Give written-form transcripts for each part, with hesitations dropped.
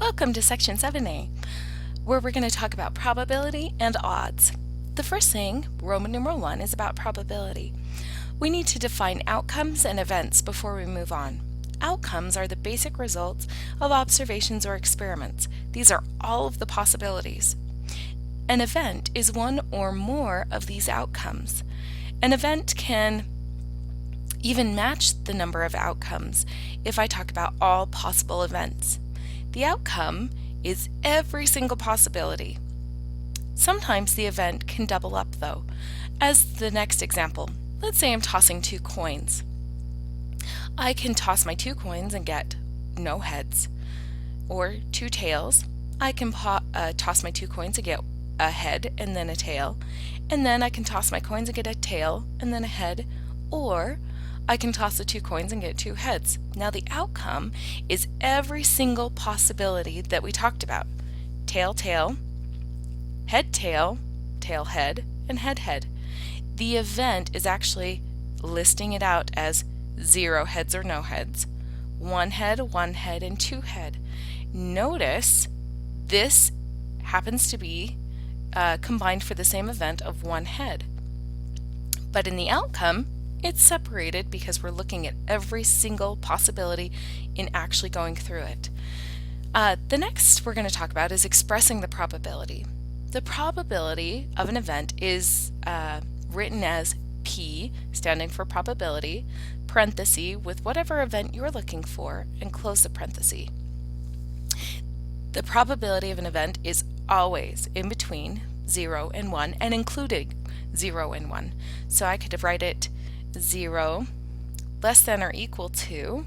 Welcome to Section 7a, where we're going to talk about probability and odds. The first thing, Roman numeral 1, is about probability. We need to define outcomes and events before we move on. Outcomes are the basic results of observations or experiments. These are all of the possibilities. An event is one or more of these outcomes. An event can even match the number of outcomes if I talk about all possible events. The outcome is every single possibility. Sometimes the event can double up though, as the next example. Let's say I'm tossing two coins. I can toss my two coins and get no heads, or two tails. I can toss my two coins and get a head and then a tail, and then I can toss my coins and get a tail and then a head, or I can toss the two coins and get two heads. Now the outcome is every single possibility that we talked about. Tail, tail, head, tail, tail, head, and head, head. The event is actually listing it out as 0 heads or no heads, 1 head, and 2 head. Notice this happens to be combined for the same event of 1 head. But in the outcome, it's separated because we're looking at every single possibility in actually going through it. The next we're going to talk about is expressing the probability. The probability of an event is written as P, standing for probability, parenthesis with whatever event you're looking for, and close the parenthesis. The probability of an event is always in between 0 and 1 and including 0 and 1. So I could write it 0 less than or equal to,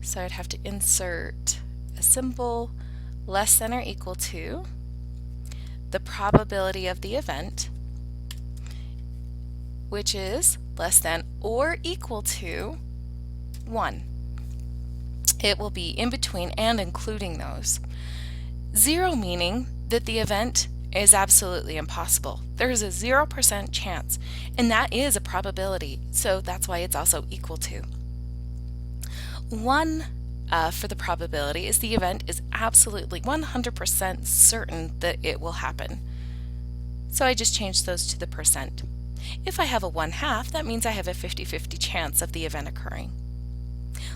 so I'd have to insert a symbol less than or equal to the probability of the event, which is less than or equal to 1. It will be in between and including those. 0 meaning that the event is absolutely impossible. There is a 0% chance, and that is a probability, so that's why it's also equal to. 1 for the probability is the event is absolutely 100% certain that it will happen. So I just changed those to the percent. If I have a 1/2, that means I have a 50-50 chance of the event occurring.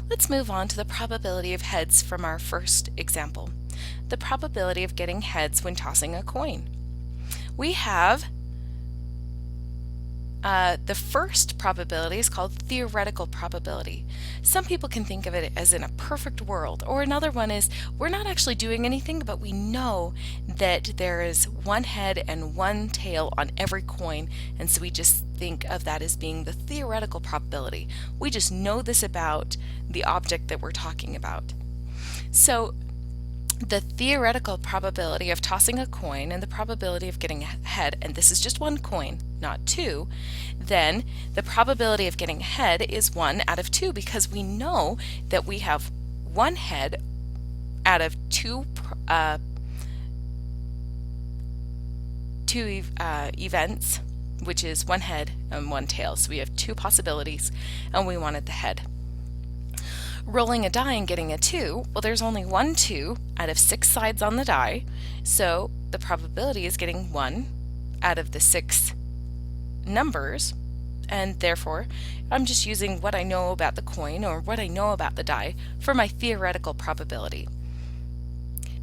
Let's move on to the probability of heads from our first example. The probability of getting heads when tossing a coin. We have the first probability is called theoretical probability. Some people can think of it as in a perfect world, or another one is we're not actually doing anything, but we know that there is 1 head and 1 tail on every coin, and so we just think of that as being the theoretical probability. We just know this about the object that we're talking about. So the theoretical probability of tossing a coin and the probability of getting a head, and this is just 1 coin, not 2, then the probability of getting a head is 1 out of 2 because we know that we have 1 head out of 2 events, which is 1 head and 1 tail. So we have 2 possibilities and we wanted the head. Rolling a die and getting a 2, well, there's only 1 2 out of 6 sides on the die, so the probability is getting 1 out of the 6 numbers, and therefore I'm just using what I know about the coin or what I know about the die for my theoretical probability.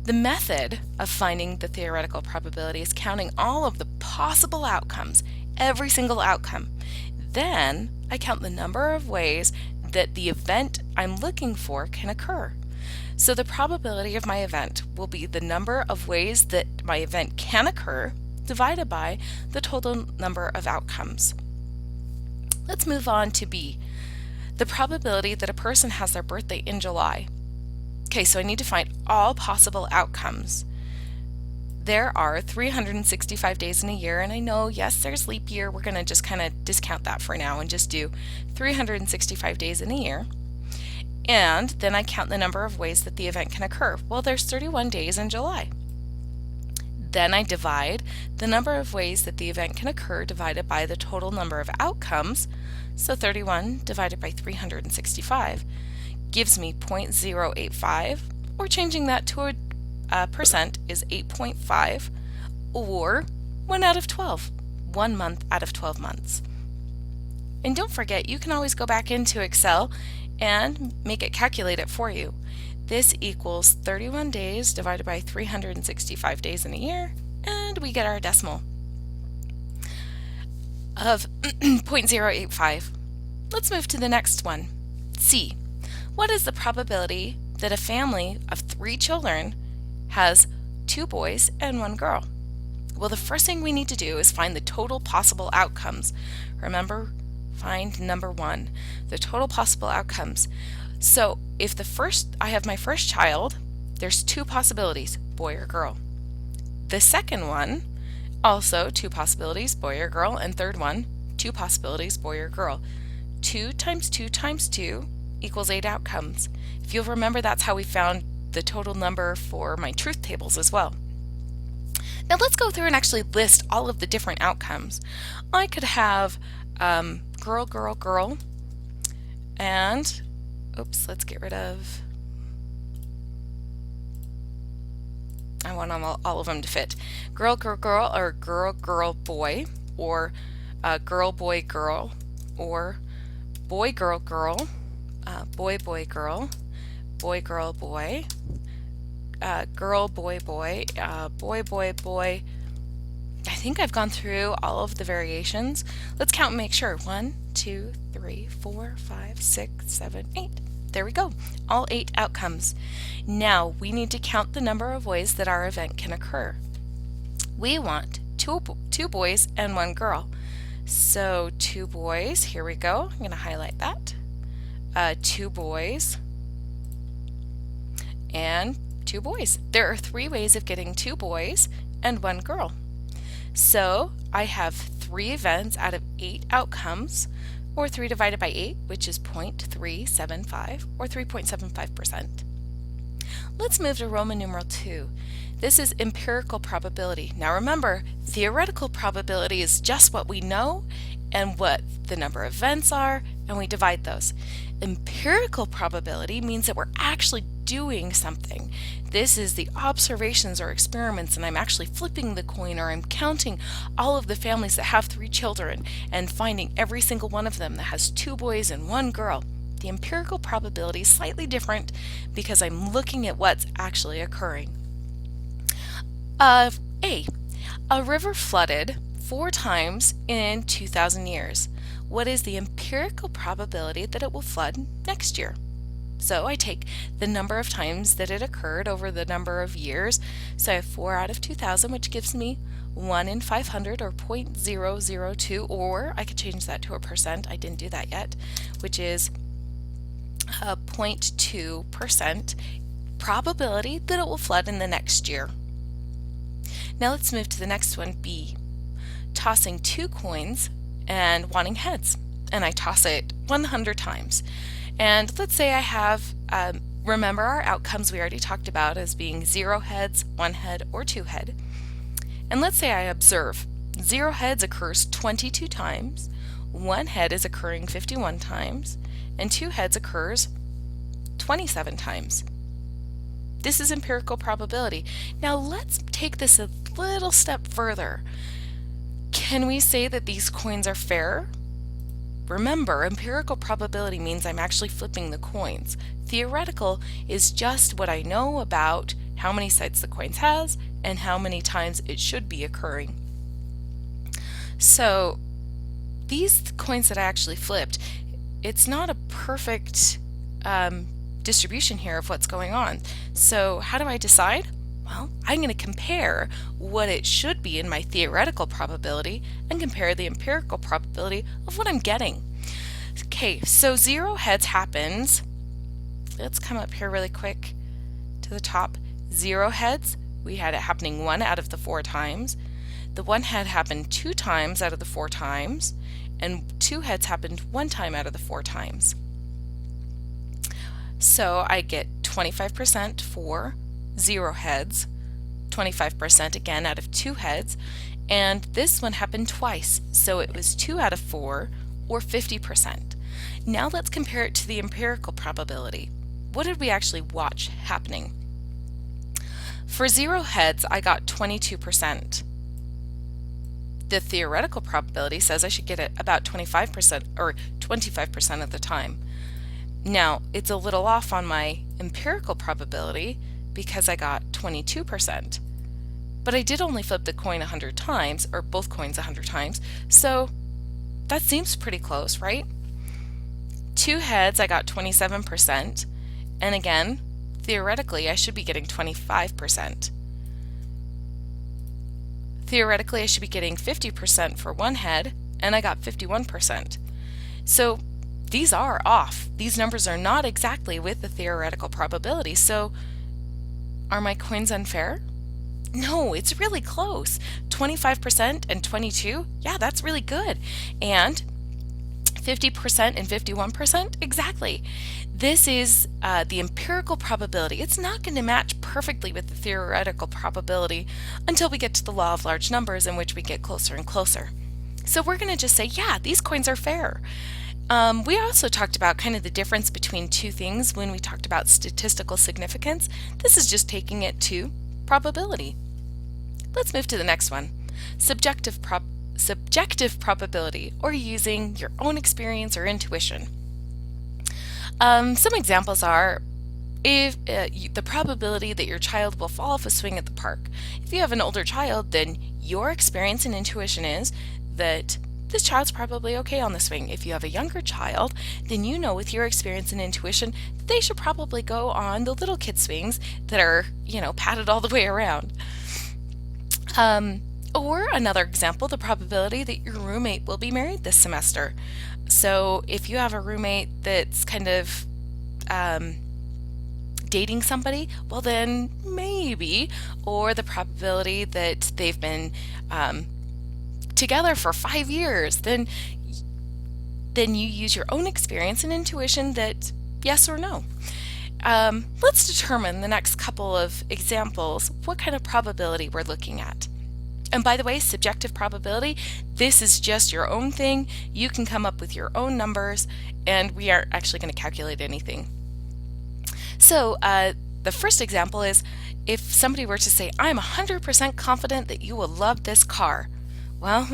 The method of finding the theoretical probability is counting all of the possible outcomes, every single outcome. Then I count the number of ways that the event I'm looking for can occur. So the probability of my event will be the number of ways that my event can occur divided by the total number of outcomes. Let's move on to B, the probability that a person has their birthday in July. Okay, so I need to find all possible outcomes. There are 365 days in a year, and I know, yes, there's leap year. We're going to just kind of discount that for now and just do 365 days in a year. And then I count the number of ways that the event can occur. Well, there's 31 days in July. Then I divide the number of ways that the event can occur divided by the total number of outcomes. So 31 divided by 365 gives me 0.085, or changing that to percent is 8.5, or 1 out of 12, 1 month out of 12 months. And don't forget, you can always go back into Excel and make it calculate it for you. This equals 31 days divided by 365 days in a year, and we get our decimal of 0.085. Let's move to the next one. C. What is the probability that a family of 3 children has 2 boys and 1 girl? Well, the first thing we need to do is find the total possible outcomes. Remember, find number 1, the total possible outcomes. So if I have my first child, there's 2 possibilities, boy or girl. The second one, also 2 possibilities, boy or girl, and third one, 2 possibilities, boy or girl. 2 times 2 times 2 equals 8 outcomes. If you'll remember, that's how we found the total number for my truth tables as well. Now let's go through and actually list all of the different outcomes. I could have girl, girl, girl, and let's get rid of, I want all of them to fit. Girl, girl, girl, or girl, girl, boy, or girl, boy, girl, or boy, girl, girl, boy, boy, girl, boy, girl, boy, girl, boy, boy, boy, boy, boy. I think I've gone through all of the variations. Let's count and make sure. 1, 2, 3, 4, 5, 6, 7, 8. There we go. All 8 outcomes. Now we need to count the number of ways that our event can occur. We want two boys and 1 girl. So 2 boys, here we go. I'm going to highlight that. 2 boys and 2 boys. There are 3 ways of getting 2 boys and 1 girl. So I have 3 events out of 8 outcomes, or 3 divided by 8, which is 0.375, or 3.75%. Let's move to Roman numeral 2. This is empirical probability. Now remember, theoretical probability is just what we know and what the number of events are, and we divide those. Empirical probability means that we're actually doing something. This is the observations or experiments, and I'm actually flipping the coin, or I'm counting all of the families that have 3 children and finding every single one of them that has 2 boys and 1 girl. The empirical probability is slightly different because I'm looking at what's actually occurring. A river flooded 4 times in 2,000 years. What is the empirical probability that it will flood next year? So I take the number of times that it occurred over the number of years. So I have 4 out of 2,000, which gives me 1 in 500, or 0.002, or I could change that to a percent. I didn't do that yet, which is 0.2% probability that it will flood in the next year. Now let's move to the next one, B. Tossing 2 coins and wanting heads. And I toss it 100 times. And let's say I have, remember our outcomes we already talked about as being 0 heads, 1 head, or 2 head. And let's say I observe 0 heads occurs 22 times, 1 head is occurring 51 times, and 2 heads occurs 27 times. This is empirical probability. Now let's take this a little step further. Can we say that these coins are fair? Remember, empirical probability means I'm actually flipping the coins. Theoretical is just what I know about how many sides the coins has and how many times it should be occurring. So these coins that I actually flipped, it's not a perfect distribution here of what's going on. So how do I decide? Well, I'm going to compare what it should be in my theoretical probability and compare the empirical probability of what I'm getting. Okay, so 0 heads happens. Let's come up here really quick to the top. 0 heads, we had it happening 1 out of the 4 times. The 1 head happened 2 times out of the 4 times, and 2 heads happened 1 time out of the 4 times. So I get 25% for 0 heads, 25% again out of 2 heads, and this one happened twice, so it was 2 out of 4, or 50%. Now let's compare it to the empirical probability. What did we actually watch happening? For 0 heads, I got 22%. The theoretical probability says I should get it about 25% or 25% of the time. Now, it's a little off on my empirical probability because I got 22. But I did only flip the coin 100 times, or both coins 100 times, so that seems pretty close, right? 2 heads, I got 27%, and again, theoretically, I should be getting 25%. Theoretically, I should be getting 50% for 1 head, and I got 51%. So these are off. These numbers are not exactly with the theoretical probability, so are my coins unfair? No, it's really close. 25% and 22, yeah, that's really good. And 50% and 51%, exactly. This is the empirical probability. It's not going to match perfectly with the theoretical probability until we get to the law of large numbers, in which we get closer and closer. So we're going to just say, yeah, these coins are fair. We also talked about kind of the difference between two things when we talked about statistical significance. This is just taking it to probability. Let's move to the next one. Subjective probability, or using your own experience or intuition. Some examples are if the probability that your child will fall off a swing at the park. If you have an older child, then your experience and intuition is that this child's probably okay on the swing. If you have a younger child, then you know with your experience and intuition that they should probably go on the little kid swings that are, padded all the way around. Or another example, the probability that your roommate will be married this semester. So if you have a roommate that's kind of dating somebody, well then maybe, or the probability that they've been together for 5 years, then you use your own experience and intuition that yes or no. Let's determine the next couple of examples what kind of probability we're looking at. And by the way, subjective probability, this is just your own thing. You can come up with your own numbers, and we aren't actually going to calculate anything. So the first example is if somebody were to say, I'm 100% confident that you will love this car. Well,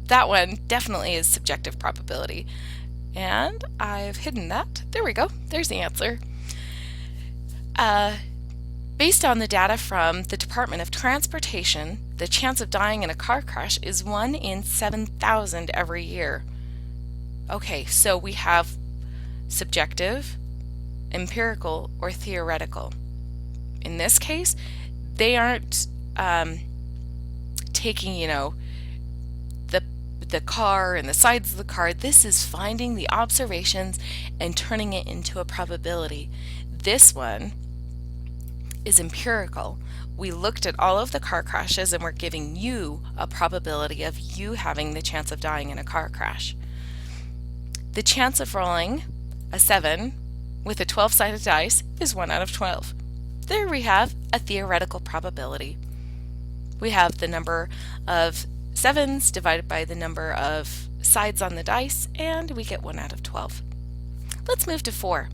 that one definitely is subjective probability. And I've hidden that. There we go. There's the answer. Based on the data from the Department of Transportation, the chance of dying in a car crash is 1 in 7,000 every year. Okay, so we have subjective, empirical, or theoretical. In this case, they aren't taking, the car and the sides of the car. This is finding the observations and turning it into a probability. This one is empirical. We looked at all of the car crashes and we're giving you a probability of you having the chance of dying in a car crash. The chance of rolling a 7 with a 12-sided dice is 1 out of 12. There we have a theoretical probability. We have the number of 7s divided by the number of sides on the dice, and we get 1 out of 12. Let's move to 4.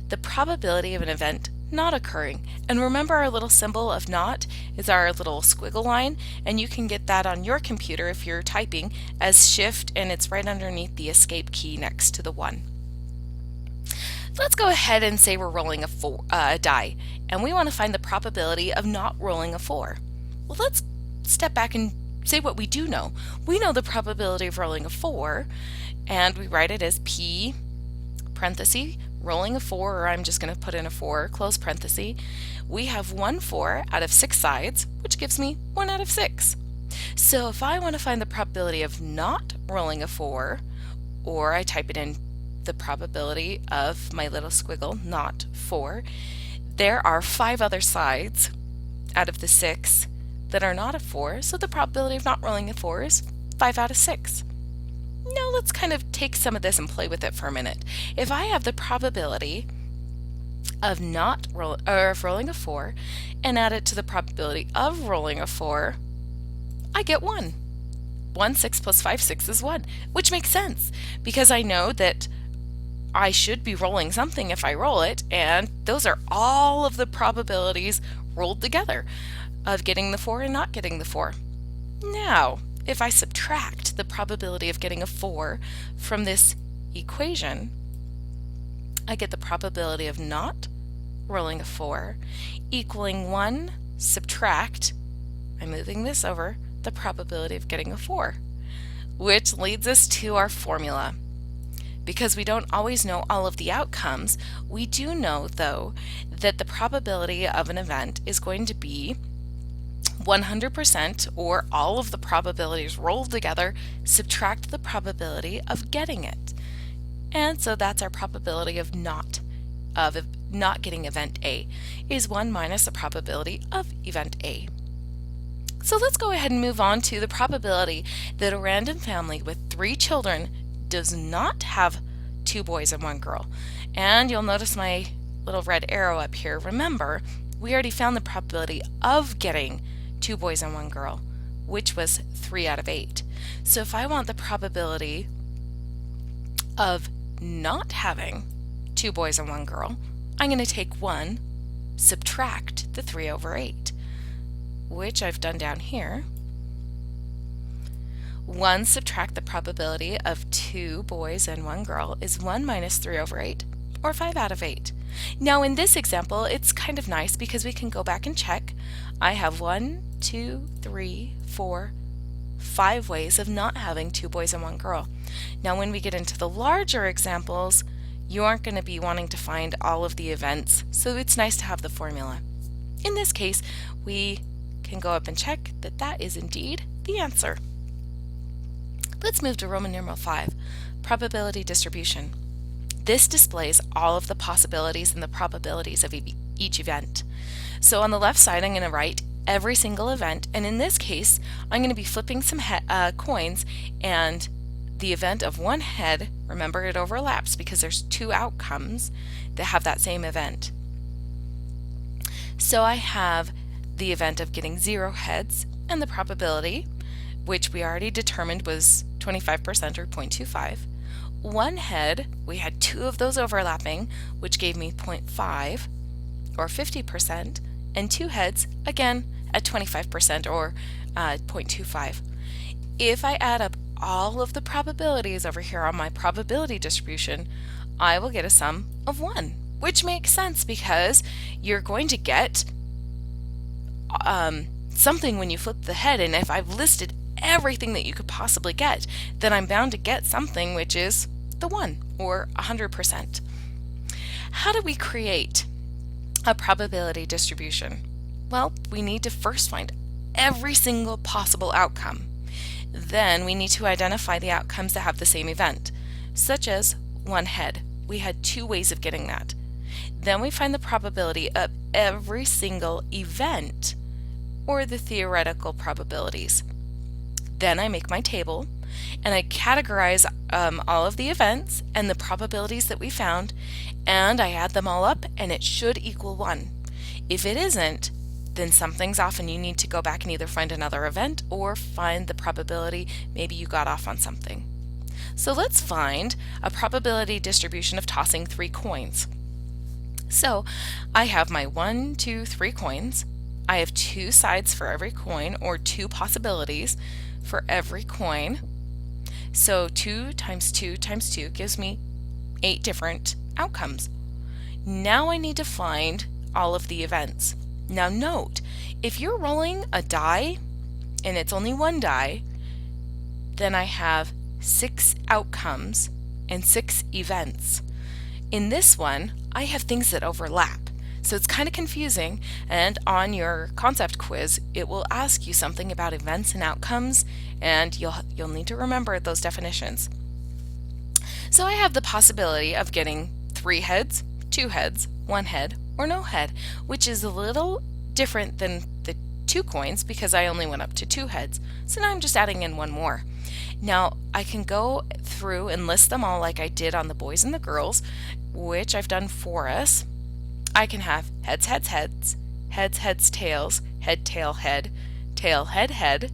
The probability of an event not occurring. And remember, our little symbol of not is our little squiggle line, and you can get that on your computer if you're typing as shift, and it's right underneath the escape key next to the 1. Let's go ahead and say we're rolling a die, and we want to find the probability of not rolling a 4. Well, let's step back and say what we do know. We know the probability of rolling a 4, and we write it as P parenthesis rolling a 4, or I'm just going to put in a 4, close parenthesis. We have 1 4 out of 6 sides, which gives me 1 out of 6. So if I want to find the probability of not rolling a 4, or I type it in the probability of my little squiggle, not 4, there are 5 other sides out of the 6 that are not a 4, so the probability of not rolling a 4 is 5 out of 6. Now let's kind of take some of this and play with it for a minute. If I have the probability of rolling a 4 and add it to the probability of rolling a 4, I get 1. 1, 6 plus 5, 6 is 1, which makes sense because I know that I should be rolling something if I roll it, and those are all of the probabilities rolled together of getting the 4 and not getting the 4. Now, if I subtract the probability of getting a 4 from this equation, I get the probability of not rolling a 4 equaling 1 subtract, I'm moving this over, the probability of getting a 4, which leads us to our formula. Because we don't always know all of the outcomes, we do know, though, that the probability of an event is going to be 100%, or all of the probabilities rolled together, subtract the probability of getting it. And so that's our probability of not getting event A, is 1 minus the probability of event A. So let's go ahead and move on to the probability that a random family with 3 children does not have 2 boys and 1 girl. And you'll notice my little red arrow up here. Remember, we already found the probability of getting 2 boys and 1 girl, which was 3 out of 8. So if I want the probability of not having 2 boys and 1 girl, I'm going to take 1, subtract the 3 over 8, which I've done down here. 1 subtract the probability of 2 boys and 1 girl is 1 minus 3 over 8, or 5 out of 8. Now in this example, it's kind of nice because we can go back and check. I have 1, 2, 3, 4, 5 ways of not having 2 boys and 1 girl. Now when we get into the larger examples, you aren't going to be wanting to find all of the events, so it's nice to have the formula. In this case, we can go up and check that that is indeed the answer. Let's move to Roman numeral 5, probability distribution. This displays all of the possibilities and the probabilities of each event. So on the left side, I'm going to write every single event, and in this case, I'm going to be flipping some coins, and the event of 1 head, remember it overlaps because there's 2 outcomes that have that same event. So I have the event of getting 0 heads, and the probability, which we already determined was 25% or 0.25. 1 head, we had 2 of those overlapping, which gave me 0.5 or 50%, and 2 heads, again, at 25% or 0.25. If I add up all of the probabilities over here on my probability distribution, I will get a sum of 1, which makes sense because you're going to get something when you flip the head, and if I've listed everything that you could possibly get, then I'm bound to get something which is the 1 or 100%. How do we create a probability distribution? Well, we need to first find every single possible outcome. Then we need to identify the outcomes that have the same event, such as 1 head. We had 2 ways of getting that. Then we find the probability of every single event, or the theoretical probabilities. Then I make my table, and I categorize all of the events and the probabilities that we found, and I add them all up, and it should equal 1. If it isn't, then something's off and you need to go back and either find another event or find the probability maybe you got off on something. So let's find a probability distribution of tossing 3 coins. So I have my 1, 2, 3 coins. I have 2 sides for every coin, or 2 possibilities for every coin. So 2 times 2 times 2 gives me 8 different outcomes. Now I need to find all of the events. Now note, if you're rolling a die and it's only 1 die, then I have 6 outcomes and 6 events. In this one, I have things that overlap. So it's kind of confusing, and on your concept quiz, it will ask you something about events and outcomes, and you'll need to remember those definitions. So I have the possibility of getting 3 heads, 2 heads, 1 head, or no head, which is a little different than the 2 coins because I only went up to 2 heads. So now I'm just adding in 1 more. Now I can go through and list them all like I did on the boys and the girls, which I've done for us. I can have heads, heads, heads, heads, heads, tails, head, tail, head, tail, head, head,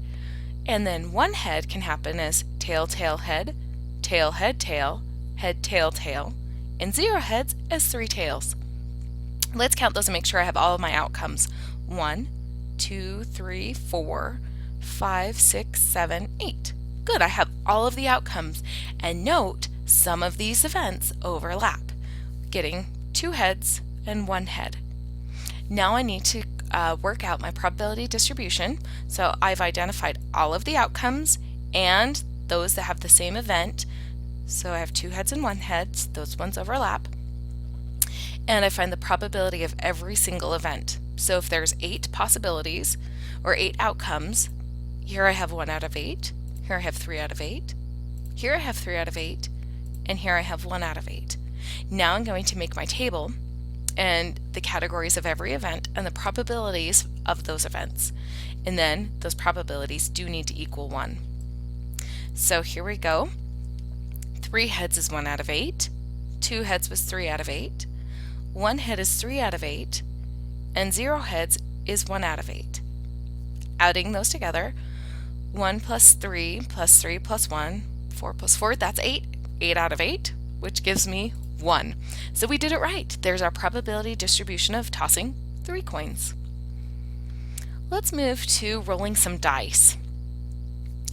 and then 1 head can happen as tail, tail, head, tail, head, tail, head, tail, tail, and 0 heads as 3 tails. Let's count those and make sure I have all of my outcomes. 1, 2, 3, 4, 5, 6, 7, 8. Good, I have all of the outcomes. And note, some of these events overlap, getting 2 heads and 1 head. Now I need to work out my probability distribution. So I've identified all of the outcomes and those that have the same event. So I have 2 heads and 1 head, those ones overlap. And I find the probability of every single event. So if there's 8 possibilities or 8 outcomes, here I have 1 out of 8, here I have 3 out of 8, here I have 3 out of 8, and here I have 1 out of 8. Now I'm going to make my table and the categories of every event and the probabilities of those events. And then those probabilities do need to equal 1. So here we go. 3 heads is 1 out of 8, 2 heads was 3 out of 8, 1 head is 3 out of 8, and 0 heads is 1 out of 8. Adding those together, 1 plus 3 plus 3 plus 1, 4 plus 4, that's 8. 8 out of 8, which gives me 1. So we did it right. There's our probability distribution of tossing 3 coins. Let's move to rolling some dice.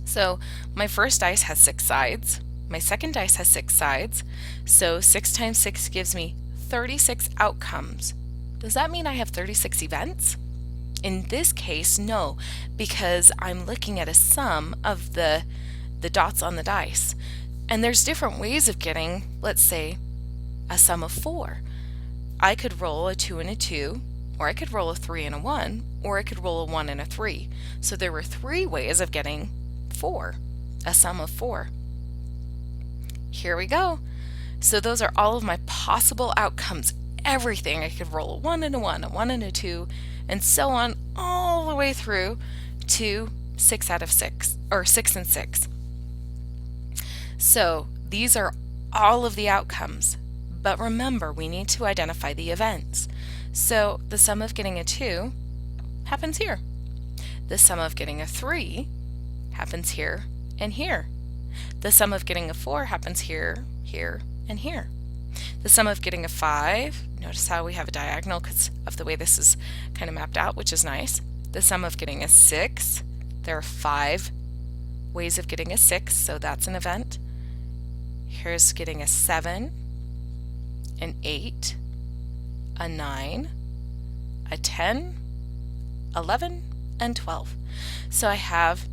So my first dice has 6 sides. My second dice has 6 sides. So 6 times 6 gives me 36 outcomes. Does that mean I have 36 events? In this case, no, because I'm looking at a sum of the dots on the dice. And there's different ways of getting, let's say, a sum of 4. I could roll a 2 and a 2, or I could roll a 3 and a 1, or I could roll a 1 and a 3. So there were 3 ways of getting 4, a sum of 4. Here we go. So those are all of my possible outcomes. Everything. I could roll a 1 and a 1, a 1 and a 2, and so on all the way through to 6 out of 6, or 6 and 6. So these are all of the outcomes. But remember, we need to identify the events. So the sum of getting a 2 happens here. The sum of getting a 3 happens here and here. The sum of getting a 4 happens here, here, and here. The sum of getting a 5, notice how we have a diagonal because of the way this is kind of mapped out, which is nice. The sum of getting a 6, there are 5 ways of getting a 6, so that's an event. Here's getting a 7, an 8, a 9, a 10, 11, and 12. So I have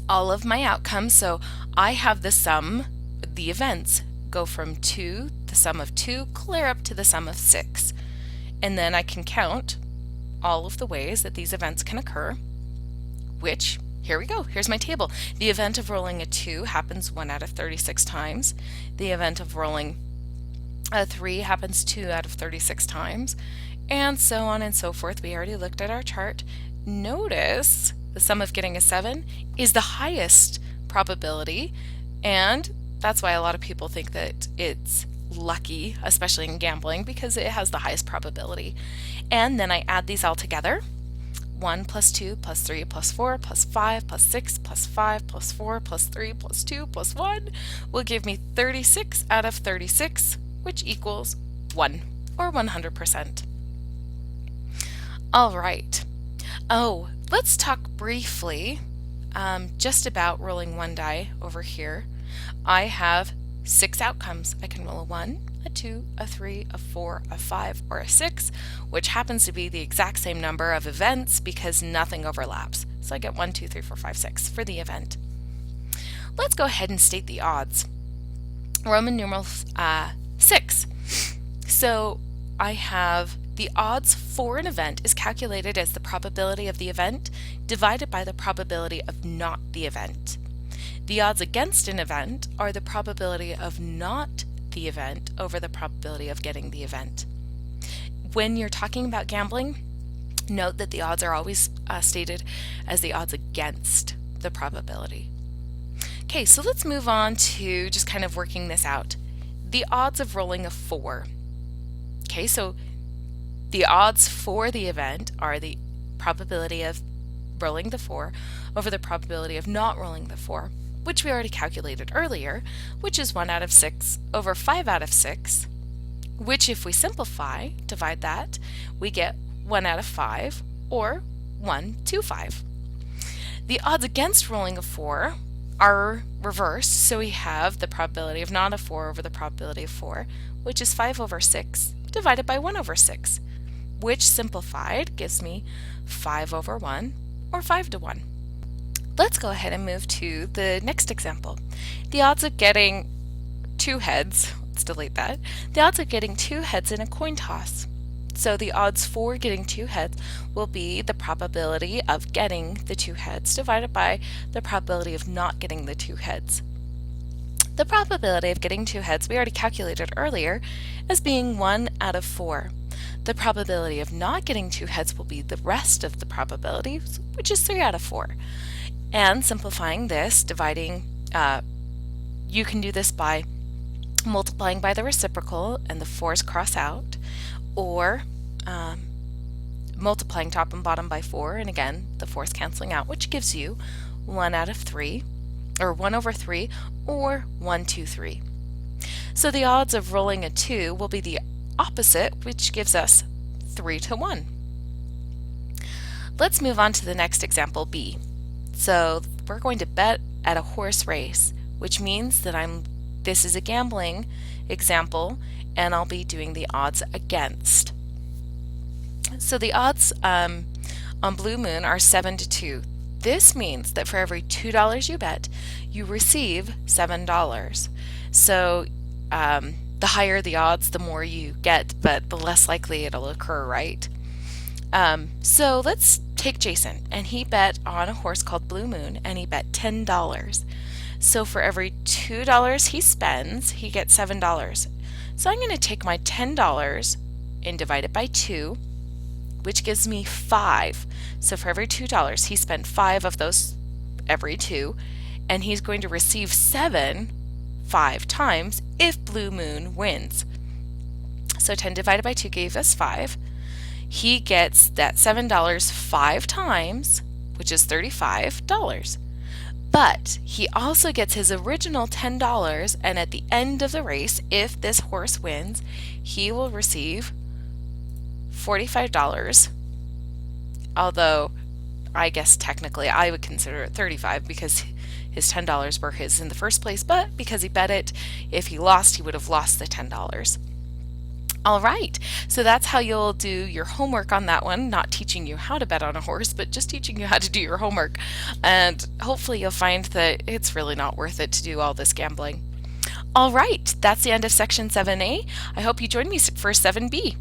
all of my outcomes. So I have the sum, the events go from 2, the sum of 2, clear up to the sum of 6. And then I can count all of the ways that these events can occur, which, here we go, here's my table. The event of rolling a 2 happens 1 out of 36 times. The event of rolling a 3 happens 2 out of 36 times, and so on and so forth. We already looked at our chart. Notice the sum of getting a 7 is the highest probability, and that's why a lot of people think that it's lucky, especially in gambling, because it has the highest probability. And then I add these all together. 1 plus 2 plus 3 plus 4 plus 5 plus 6 plus 5 plus 4 plus 3 plus 2 plus 1 will give me 36 out of 36, which equals 1, or 100%. All right. Oh, let's talk briefly just about rolling one die over here. I have 6 outcomes. I can roll a 1, a 2, a 3, a 4, a 5, or a 6, which happens to be the exact same number of events because nothing overlaps. So I get 1, 2, 3, 4, 5, 6 for the event. Let's go ahead and state the odds. Roman numeral 6. So I have the odds for an event is calculated as the probability of the event divided by the probability of not the event. The odds against an event are the probability of not the event over the probability of getting the event. When you're talking about gambling, note that the odds are always stated as the odds against the probability. Okay, so let's move on to just kind of working this out. The odds of rolling a 4. Okay, so the odds for the event are the probability of rolling the 4 over the probability of not rolling the 4, which we already calculated earlier, which is 1 out of 6 over 5 out of 6, which if we simplify, divide that, we get 1 out of 5 or 125. The odds against rolling a 4 are reversed, so we have the probability of not a 4 over the probability of 4, which is 5 over 6 divided by 1 over 6, which simplified gives me 5 over 1, or 5 to 1. Let's go ahead and move to the next example. The odds of getting 2 heads, let's delete that, the odds of getting 2 heads in a coin toss. So the odds for getting 2 heads will be the probability of getting the 2 heads divided by the probability of not getting the 2 heads. The probability of getting 2 heads we already calculated earlier as being 1 out of 4. The probability of not getting 2 heads will be the rest of the probabilities, which is 3 out of 4. And simplifying this, dividing, you can do this by multiplying by the reciprocal and the 4's cross out, or multiplying top and bottom by 4, and again the 4's canceling out, which gives you 1 out of 3, or 1 over 3, or 1, 2, 3. So the odds of rolling a 2 will be the opposite, which gives us 3 to 1. Let's move on to the next example, B. So we're going to bet at a horse race, which means that this is a gambling example, and I'll be doing the odds against. So the odds on Blue Moon are 7 to 2. This means that for every $2 you bet, you receive $7. So the higher the odds, the more you get, but the less likely it'll occur, right? So let's take Jason, and he bet on a horse called Blue Moon, and he bet $10. So for every $2 he spends, he gets $7. So I'm going to take my $10 and divide it by 2, which gives me 5. So for every $2, he spent 5 of those every 2, and he's going to receive 7 5 times if Blue Moon wins. So 10 divided by 2 gave us 5. He gets that $7 5 times, which is $35. But he also gets his original $10, and at the end of the race, if this horse wins, he will receive $45, although I guess technically I would consider it $35 because his $10 were his in the first place, but because he bet it, if he lost, he would have lost the $10. All right, so that's how you'll do your homework on that one, not teaching you how to bet on a horse, but just teaching you how to do your homework. And hopefully you'll find that it's really not worth it to do all this gambling. All right, that's the end of section 7A. I hope you join me for 7B.